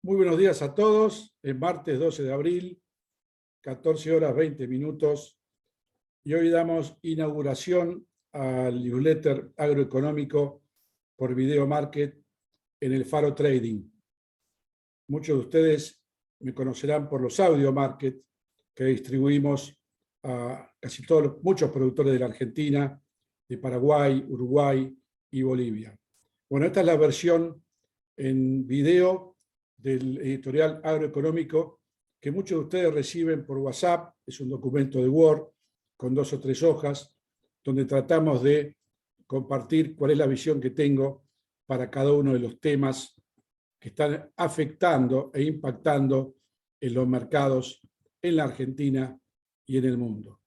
Muy buenos días a todos. Es martes 12 de abril, 14 horas 20 minutos. Y hoy damos inauguración al newsletter agroeconómico por Video Market en el Faro Trading. Muchos de ustedes me conocerán por los Audio Market que distribuimos a casi muchos productores de la Argentina, de Paraguay, Uruguay y Bolivia. Bueno, esta es la versión en video del editorial agroeconómico que muchos de ustedes reciben por WhatsApp. Es un documento de Word con 2 o 3 hojas donde tratamos de compartir cuál es la visión que tengo para cada uno de los temas que están afectando e impactando en los mercados en la Argentina y en el mundo.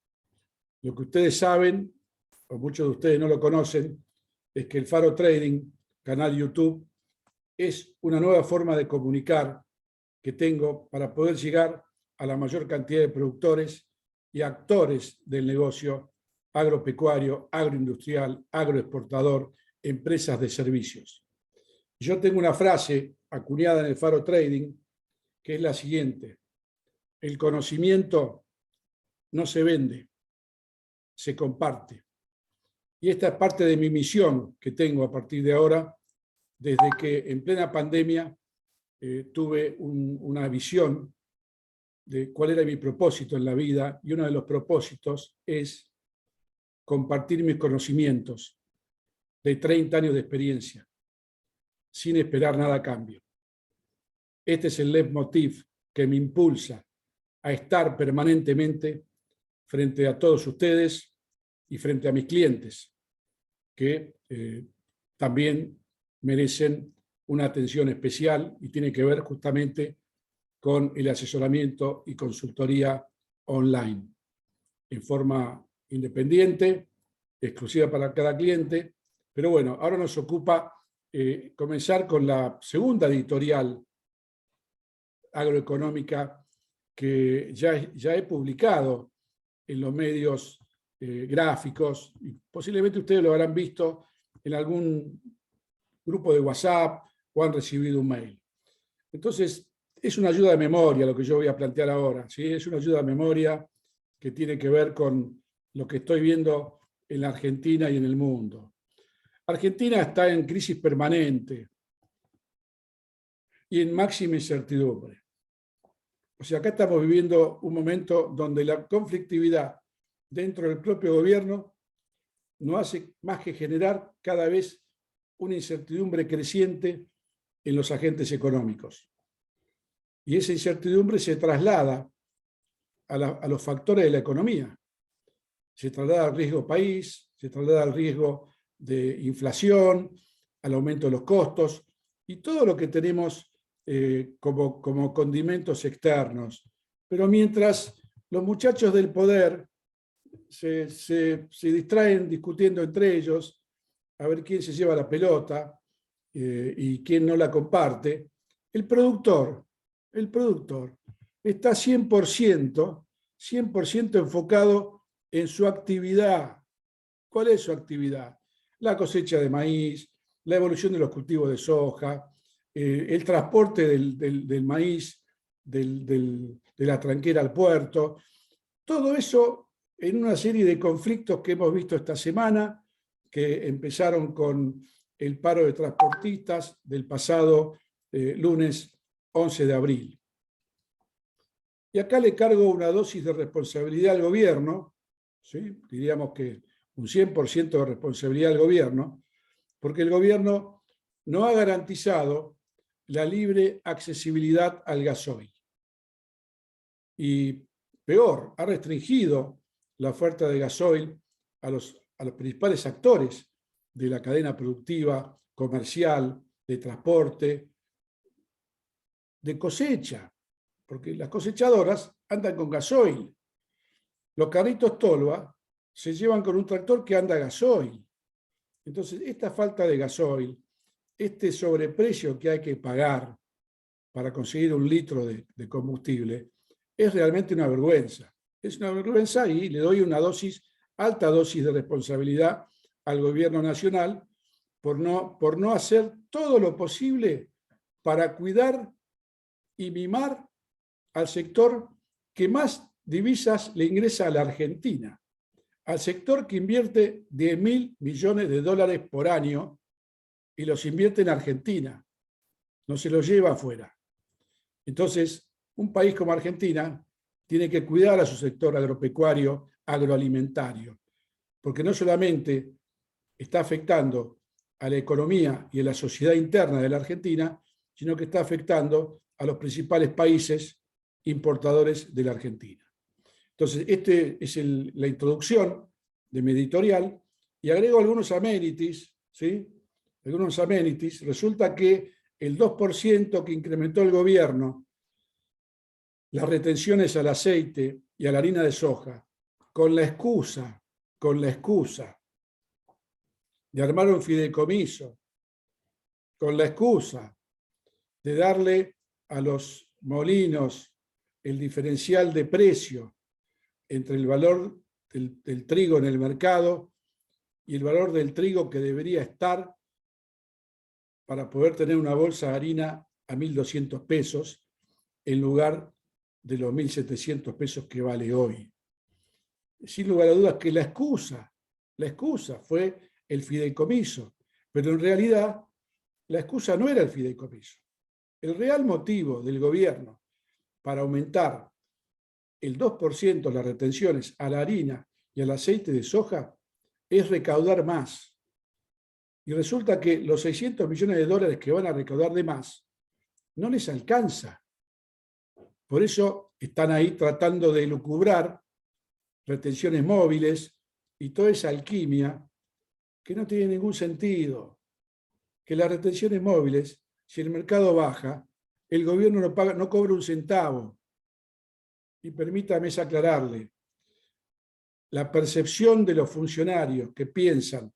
Lo que ustedes saben, o muchos de ustedes no lo conocen, es que el Faro Trading, canal YouTube, es una nueva forma de comunicar que tengo para poder llegar a la mayor cantidad de productores y actores del negocio agropecuario, agroindustrial, agroexportador, empresas de servicios. Yo tengo una frase acuñada en el Faro Trading que es la siguiente: el conocimiento no se vende, se comparte. Y esta es parte de mi misión que tengo a partir de ahora, desde que en plena pandemia tuve una visión de cuál era mi propósito en la vida, y uno de los propósitos es compartir mis conocimientos de 30 años de experiencia, sin esperar nada a cambio. Este es el leitmotiv que me impulsa a estar permanentemente frente a todos ustedes y frente a mis clientes, que también merecen una atención especial y tiene que ver justamente con el asesoramiento y consultoría online, en forma independiente, exclusiva para cada cliente. Pero bueno, ahora nos ocupa comenzar con la segunda editorial agroeconómica que ya he publicado en los medios gráficos, y posiblemente ustedes lo habrán visto en algún grupo de WhatsApp o han recibido un mail. Entonces, es una ayuda de memoria lo que yo voy a plantear ahora, ¿sí? Es una ayuda de memoria que tiene que ver con lo que estoy viendo en la Argentina y en el mundo. Argentina está en crisis permanente y en máxima incertidumbre. O sea, acá estamos viviendo un momento donde la conflictividad dentro del propio gobierno no hace más que generar cada vez una incertidumbre creciente en los agentes económicos. Y esa incertidumbre se traslada a los factores de la economía. Se traslada al riesgo país, se traslada al riesgo de inflación, al aumento de los costos y todo lo que tenemos como condimentos externos. Pero mientras los muchachos del poder se distraen discutiendo entre ellos a ver quién se lleva la pelota y quién no la comparte, el productor está 100% enfocado en su actividad. ¿Cuál es su actividad? La cosecha de maíz, la evolución de los cultivos de soja, el transporte del maíz de la tranquera al puerto. Todo eso en una serie de conflictos que hemos visto esta semana, que empezaron con el paro de transportistas del pasado lunes 11 de abril. Y acá le cargo una dosis de responsabilidad al gobierno, ¿sí? Diríamos que un 100% de responsabilidad al gobierno, porque el gobierno no ha garantizado la libre accesibilidad al gasoil. Y peor, ha restringido la oferta de gasoil a los principales actores de la cadena productiva, comercial, de transporte, de cosecha, porque las cosechadoras andan con gasoil. Los carritos Tolva se llevan con un tractor que anda a gasoil. Entonces, esta falta de gasoil, este sobreprecio que hay que pagar para conseguir un litro de combustible, es realmente una vergüenza. Es una vergüenza y le doy una alta dosis de responsabilidad al gobierno nacional por no hacer todo lo posible para cuidar y mimar al sector que más divisas le ingresa a la Argentina, al sector que invierte 10.000 millones de dólares por año y los invierte en Argentina, no se los lleva afuera. Entonces, un país como Argentina tiene que cuidar a su sector agropecuario, agroalimentario, porque no solamente está afectando a la economía y a la sociedad interna de la Argentina, sino que está afectando a los principales países importadores de la Argentina. Entonces, esta es la introducción de mi editorial y agrego algunos amenities, ¿sí? Algunos amenities. Resulta que el 2% que incrementó el gobierno, las retenciones al aceite y a la harina de soja, con la excusa de armar un fideicomiso, con la excusa de darle a los molinos el diferencial de precio entre el valor del trigo en el mercado y el valor del trigo que debería estar para poder tener una bolsa de harina a 1.200 pesos en lugar de los 1.700 pesos que vale hoy. Sin lugar a dudas que la excusa fue el fideicomiso, pero en realidad la excusa no era el fideicomiso. El real motivo del gobierno para aumentar el 2% las retenciones a la harina y al aceite de soja es recaudar más. Y resulta que los 600 millones de dólares que van a recaudar de más no les alcanza. Por eso están ahí tratando de lucubrar retenciones móviles y toda esa alquimia que no tiene ningún sentido. Que las retenciones móviles, si el mercado baja, el gobierno no cobra un centavo. Y permítame aclararle, la percepción de los funcionarios que piensan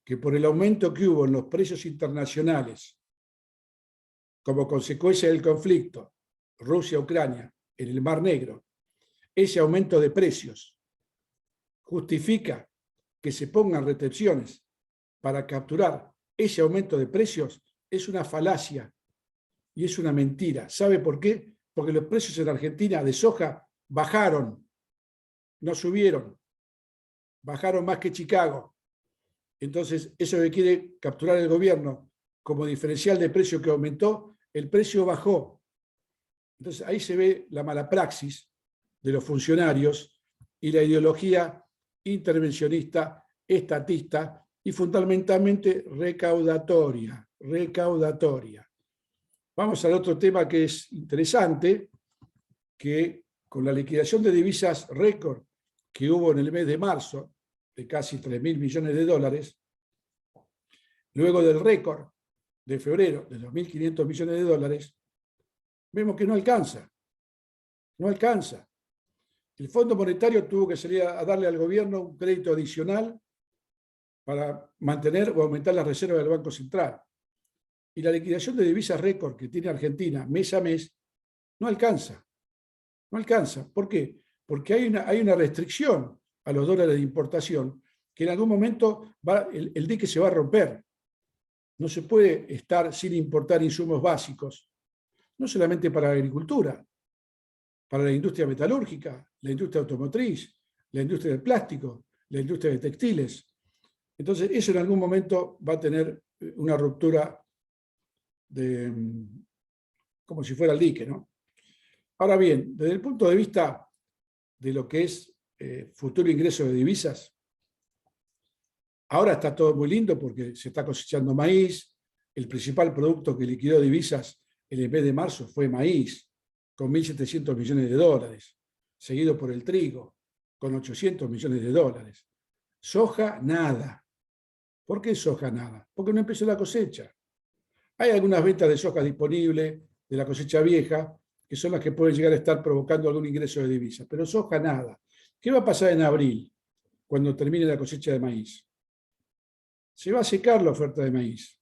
que por el aumento que hubo en los precios internacionales como consecuencia del conflicto Rusia-Ucrania en el Mar Negro, ese aumento de precios justifica que se pongan retenciones para capturar ese aumento de precios, es una falacia y es una mentira. ¿Sabe por qué? Porque los precios en Argentina de soja bajaron, no subieron, bajaron más que Chicago. Entonces, eso que quiere capturar el gobierno como diferencial de precio que aumentó, el precio bajó. Entonces, ahí se ve la mala praxis de los funcionarios y la ideología intervencionista, estatista y fundamentalmente recaudatoria. Vamos al otro tema que es interesante, que con la liquidación de divisas récord que hubo en el mes de marzo, de casi 3.000 millones de dólares, luego del récord de febrero de 2.500 millones de dólares, vemos que no alcanza. No alcanza. El Fondo Monetario tuvo que salir a darle al gobierno un crédito adicional para mantener o aumentar las reservas del Banco Central. Y la liquidación de divisas récord que tiene Argentina mes a mes no alcanza. No alcanza. ¿Por qué? Porque hay una restricción a los dólares de importación que en algún momento el dique se va a romper. No se puede estar sin importar insumos básicos, no solamente para la agricultura, para la industria metalúrgica, la industria automotriz, la industria del plástico, la industria de textiles. Entonces, eso en algún momento va a tener una ruptura como si fuera el dique, ¿no? Ahora bien, desde el punto de vista de lo que es futuro ingreso de divisas, ahora está todo muy lindo porque se está cosechando maíz. El principal producto que liquidó divisas en el mes de marzo fue maíz, con 1.700 millones de dólares, seguido por el trigo, con 800 millones de dólares. Soja, nada. ¿Por qué soja, nada? Porque no empezó la cosecha. Hay algunas ventas de soja disponibles de la cosecha vieja, que son las que pueden llegar a estar provocando algún ingreso de divisas, pero soja, nada. ¿Qué va a pasar en abril, cuando termine la cosecha de maíz? Se va a secar la oferta de maíz.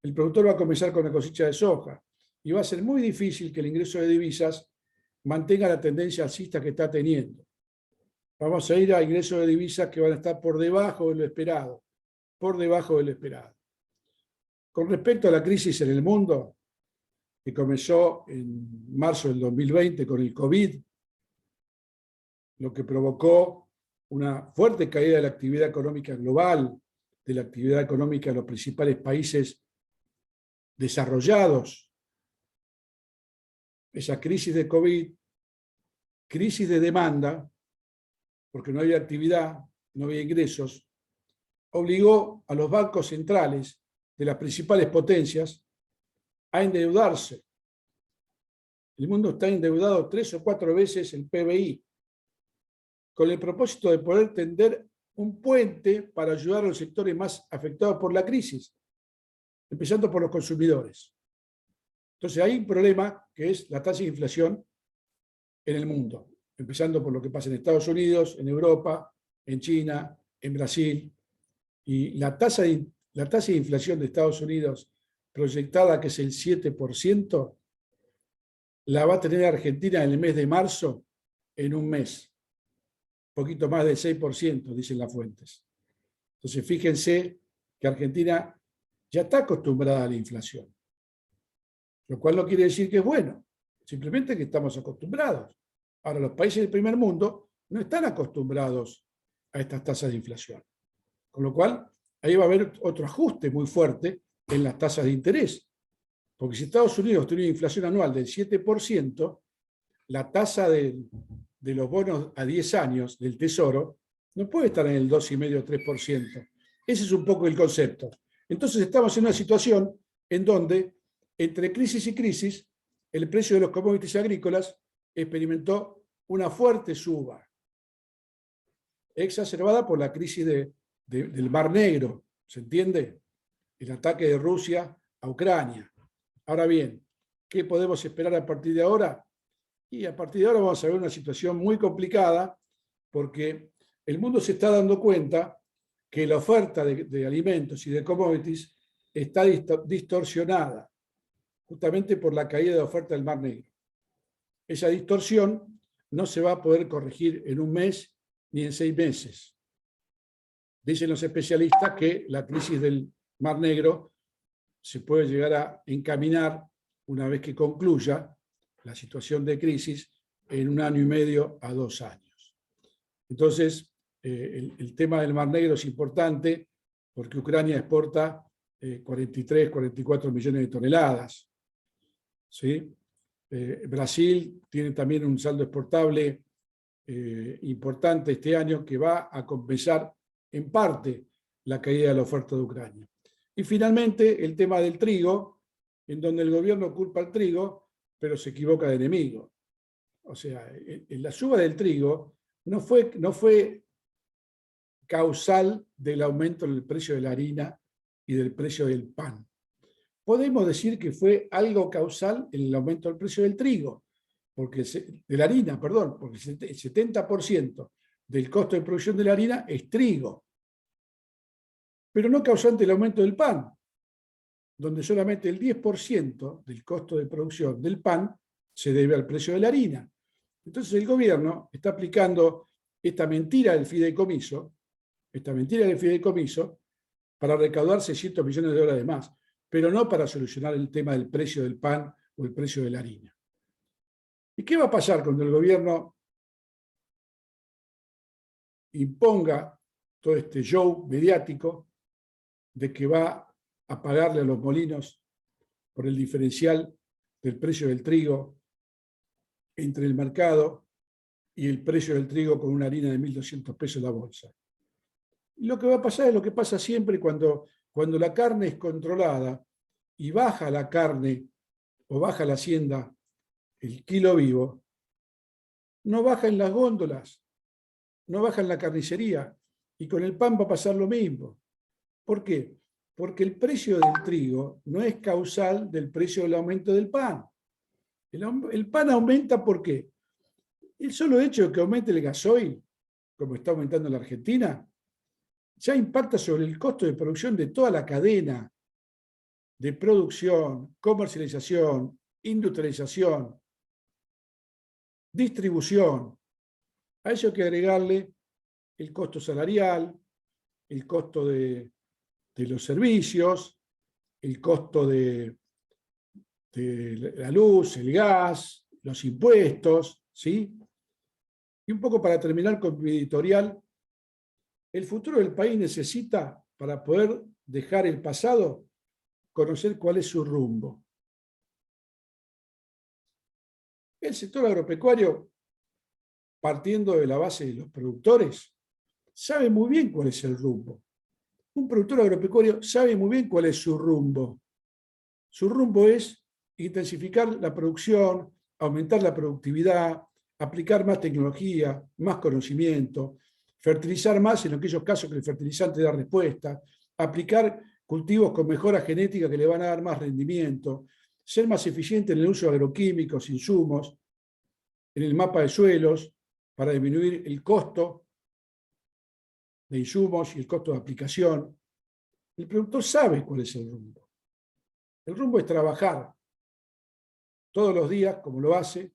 El productor va a comenzar con la cosecha de soja y va a ser muy difícil que el ingreso de divisas mantenga la tendencia alcista que está teniendo. Vamos a ir a ingresos de divisas que van a estar por debajo de lo esperado, por debajo de lo esperado. Con respecto a la crisis en el mundo, que comenzó en marzo del 2020 con el COVID, lo que provocó una fuerte caída de la actividad económica global, de la actividad económica de los principales países desarrollados. Esa crisis de COVID, crisis de demanda, porque no había actividad, no había ingresos, obligó a los bancos centrales de las principales potencias a endeudarse. El mundo está endeudado 3 o 4 veces el PBI, con el propósito de poder tender un puente para ayudar a los sectores más afectados por la crisis, empezando por los consumidores. Entonces hay un problema que es la tasa de inflación en el mundo, empezando por lo que pasa en Estados Unidos, en Europa, en China, en Brasil. Y la tasa de inflación de Estados Unidos proyectada, que es el 7%, la va a tener Argentina en el mes de marzo en un mes. Un poquito más del 6%, dicen las fuentes. Entonces, fíjense que Argentina ya está acostumbrada a la inflación, lo cual no quiere decir que es bueno, simplemente que estamos acostumbrados. Ahora, los países del primer mundo no están acostumbrados a estas tasas de inflación, con lo cual ahí va a haber otro ajuste muy fuerte en las tasas de interés, porque si Estados Unidos tiene una inflación anual del 7%, la tasa de los bonos a 10 años del Tesoro no puede estar en el 2,5 o 3%. Ese es un poco el concepto. Entonces estamos en una situación en donde, entre crisis y crisis, el precio de los commodities agrícolas experimentó una fuerte suba, exacerbada por la crisis del Mar Negro, ¿se entiende? El ataque de Rusia a Ucrania. Ahora bien, ¿qué podemos esperar a partir de ahora? Y a partir de ahora vamos a ver una situación muy complicada, porque el mundo se está dando cuenta que la oferta de alimentos y de commodities está distorsionada, justamente por la caída de oferta del Mar Negro. Esa distorsión no se va a poder corregir en un mes ni en 6 meses. Dicen los especialistas que la crisis del Mar Negro se puede llegar a encaminar, una vez que concluya la situación de crisis, en 1 año y medio a 2 años. Entonces, el tema del Mar Negro es importante porque Ucrania exporta 43, 44 millones de toneladas. ¿Sí? Brasil tiene también un saldo exportable importante este año que va a compensar en parte la caída de la oferta de Ucrania. Y finalmente el tema del trigo, en donde el gobierno culpa al trigo, pero se equivoca de enemigo. O sea, la suba del trigo no fue causal del aumento del precio de la harina y del precio del pan. Podemos decir que fue algo causal en el aumento del precio del trigo, de la harina, perdón, porque el 70% del costo de producción de la harina es trigo, pero no causante del aumento del pan, donde solamente el 10% del costo de producción del pan se debe al precio de la harina. Entonces el gobierno está aplicando esta mentira del fideicomiso para recaudar 600 millones de dólares más, pero no para solucionar el tema del precio del pan o el precio de la harina. ¿Y qué va a pasar cuando el gobierno imponga todo este show mediático de que va a pagarle a los molinos por el diferencial del precio del trigo entre el mercado y el precio del trigo con una harina de 1.200 pesos la bolsa? Y lo que va a pasar es lo que pasa siempre cuando la carne es controlada y baja la carne o baja la hacienda, el kilo vivo, no baja en las góndolas, no baja en la carnicería, y con el pan va a pasar lo mismo. ¿Por qué? Porque el precio del trigo no es causal del precio del aumento del pan. El pan aumenta ¿por qué? El solo hecho de que aumente el gasoil, como está aumentando en la Argentina, ya impacta sobre el costo de producción de toda la cadena de producción, comercialización, industrialización, distribución. A eso hay que agregarle el costo salarial, el costo de los servicios, el costo de de la luz, el gas, los impuestos, ¿sí? Y un poco para terminar con mi editorial, el futuro del país necesita, para poder dejar el pasado, conocer cuál es su rumbo. El sector agropecuario, partiendo de la base de los productores, sabe muy bien cuál es el rumbo. Un productor agropecuario sabe muy bien cuál es su rumbo. Su rumbo es intensificar la producción, aumentar la productividad, aplicar más tecnología, más conocimiento, fertilizar más en aquellos casos que el fertilizante da respuesta, aplicar cultivos con mejora genética que le van a dar más rendimiento, ser más eficiente en el uso de agroquímicos, insumos, en el mapa de suelos, para disminuir el costo de insumos y el costo de aplicación. El productor sabe cuál es el rumbo. El rumbo es trabajar todos los días, como lo hace,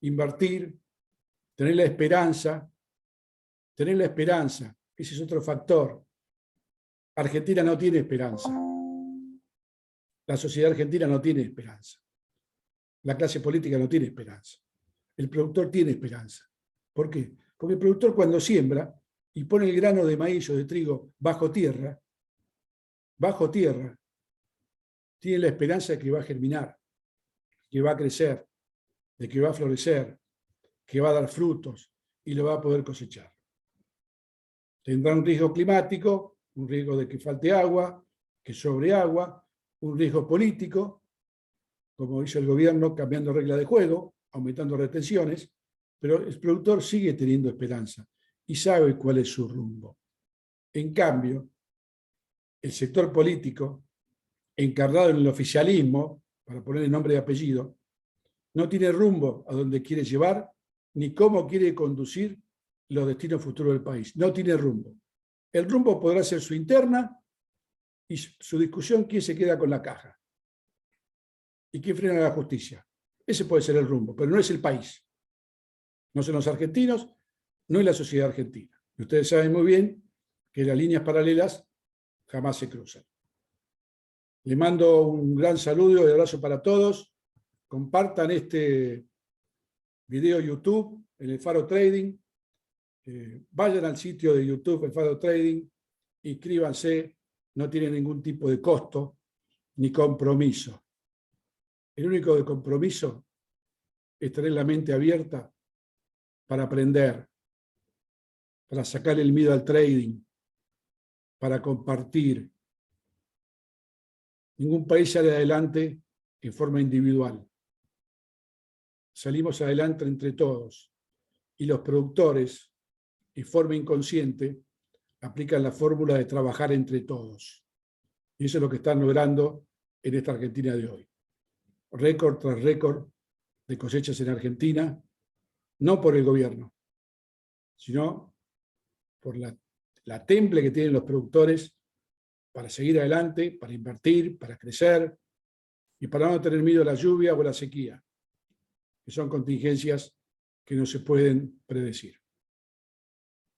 invertir, tener la esperanza. Ese es otro factor. Argentina no tiene esperanza. La sociedad argentina no tiene esperanza. La clase política no tiene esperanza. El productor tiene esperanza. ¿Por qué? Porque el productor, cuando siembra y pone el grano de maíz o de trigo bajo tierra, tiene la esperanza de que va a germinar, que va a crecer, de que va a florecer, que va a dar frutos y lo va a poder cosechar. Tendrá un riesgo climático, un riesgo de que falte agua, que sobre agua, un riesgo político, como hizo el gobierno cambiando reglas de juego, aumentando retenciones, pero el productor sigue teniendo esperanza y sabe cuál es su rumbo. En cambio, el sector político, encarnado en el oficialismo, para ponerle nombre y apellido, no tiene rumbo a donde quiere llevar ni cómo quiere conducir los destinos futuros del país. No tiene rumbo. El rumbo podrá ser su interna y su discusión quién se queda con la caja y quién frena la justicia. Ese puede ser el rumbo, pero no es el país. No son los argentinos, no es la sociedad argentina. Y ustedes saben muy bien que las líneas paralelas jamás se cruzan. Les mando un gran saludo y abrazo para todos. Compartan este video YouTube en el Faro Trading. Vayan al sitio de YouTube, el Faro Trading, inscríbanse, no tiene ningún tipo de costo ni compromiso. El único de compromiso es tener la mente abierta para aprender, para sacar el miedo al trading, para compartir. Ningún país sale adelante en forma individual. Salimos adelante entre todos. Y los productores, en forma inconsciente, aplican la fórmula de trabajar entre todos. Y eso es lo que están logrando en esta Argentina de hoy. Récord tras récord de cosechas en Argentina, no por el gobierno, sino por la temple que tienen los productores para seguir adelante, para invertir, para crecer y para no tener miedo a la lluvia o a la sequía, que son contingencias que no se pueden predecir.